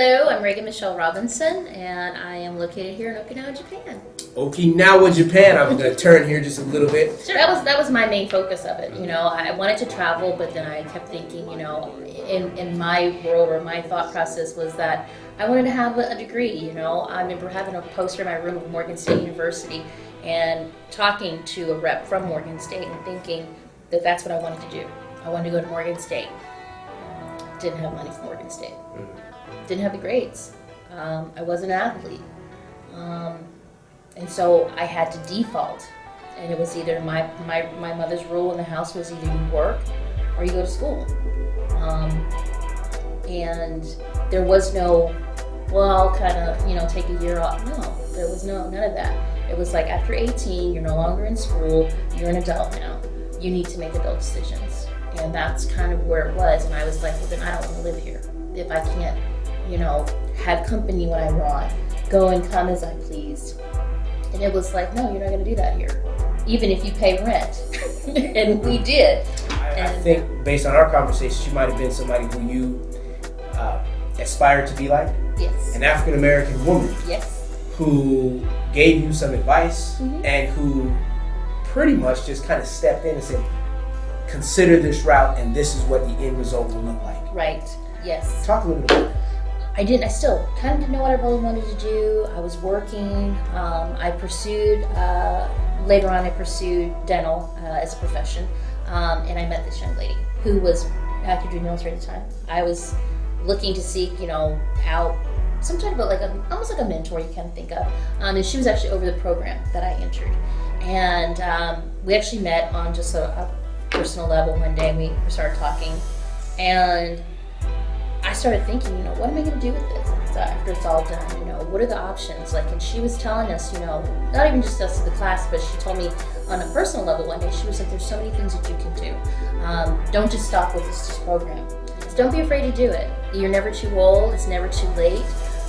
Hello, I'm Regan Robinson, and I am located here in Okinawa, Japan. Okinawa, Japan. I'm going to turn here just a little bit. Sure. That was my main focus of it. You know, I wanted to travel, but then I kept thinking, you know, in my world or my thought process was that I wanted to have a degree. You know, I remember having a poster in my room of Morgan State University and talking to a rep from Morgan State and thinking that that's what I wanted to do. I wanted to go to Morgan State. Didn't have money for Morgan State. Didn't have the grades. I was an athlete. And so I had to default. And it was either my mother's rule in the house was either you work or you go to school. And there was no, well, I'll kind of, you know, take a year off. No, there was none of that. It was like after 18, you're no longer in school, you're an adult now. You need to make adult decisions. And that's kind of where it was. And I was like, well, then I don't want to live here. If I can't, you know, have company when I want, go and come as I pleased. And it was like, no, you're not going to do that here, even if you pay rent. And we did. I think based on our conversation, she might have been somebody who you aspired to be like. Yes. An African-American woman. Yes. Who gave you some advice and who pretty much just kind of stepped in and said, consider this route and this is what the end result will look like. Right. Yes. Talk a little bit about that. I still kind of didn't know what I really wanted to do. I was working. I pursued, later on I pursued dental as a profession. And I met this young lady who was active duty military at the time. I was looking to seek, you know, out some type of almost like a mentor you can think of. And she was actually over the program that I entered. And we actually met on just a personal level one day, and we started talking. And I started thinking, you know, what am I going to do with this after it's all done? You know, what are the options? Like, and she was telling us, you know, not even just us in the class, but she told me on a personal level one day, she was like, there's so many things that you can do. Don't just stop with this program. So don't be afraid to do it. You're never too old. It's never too late.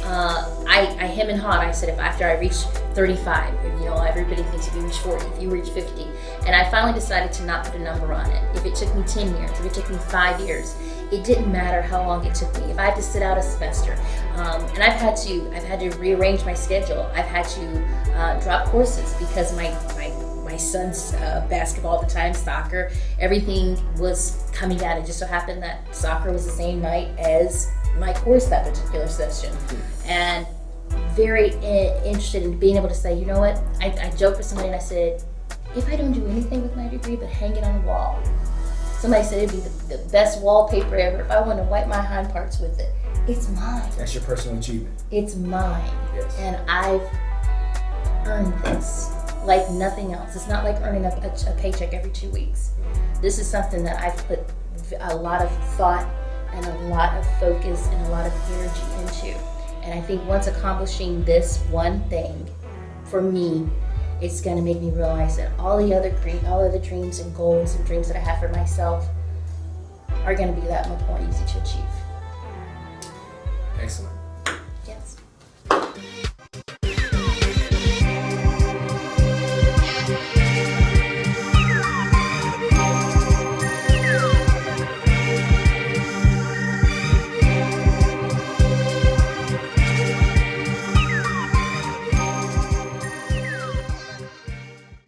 I hem and hawed. I said, if after I reach 35, you know, everybody thinks if you reach 40, if you reach 50. And I finally decided to not put a number on it. If it took me 10 years, if it took me 5 years, it didn't matter how long it took me. If I had to sit out a semester, and I've had to rearrange my schedule. I've had to drop courses because my son's basketball at the time, soccer, everything was coming out. It just so happened that soccer was the same night as my course that particular session. And very interested in being able to say, you know what, I joked with somebody and I said, if I don't do anything with my degree but hang it on the wall, somebody said it'd be the best wallpaper ever. If I want to wipe my hind parts with it, it's mine. That's your personal achievement. It's mine. Yes. And I've earned this like nothing else. It's not like earning a paycheck every 2 weeks. This is something that I've put a lot of thought and a lot of focus and a lot of energy into. And I think once accomplishing this one thing, for me, it's going to make me realize that all the other dreams and goals and dreams that I have for myself are going to be that much more easy to achieve. Excellent. Yes.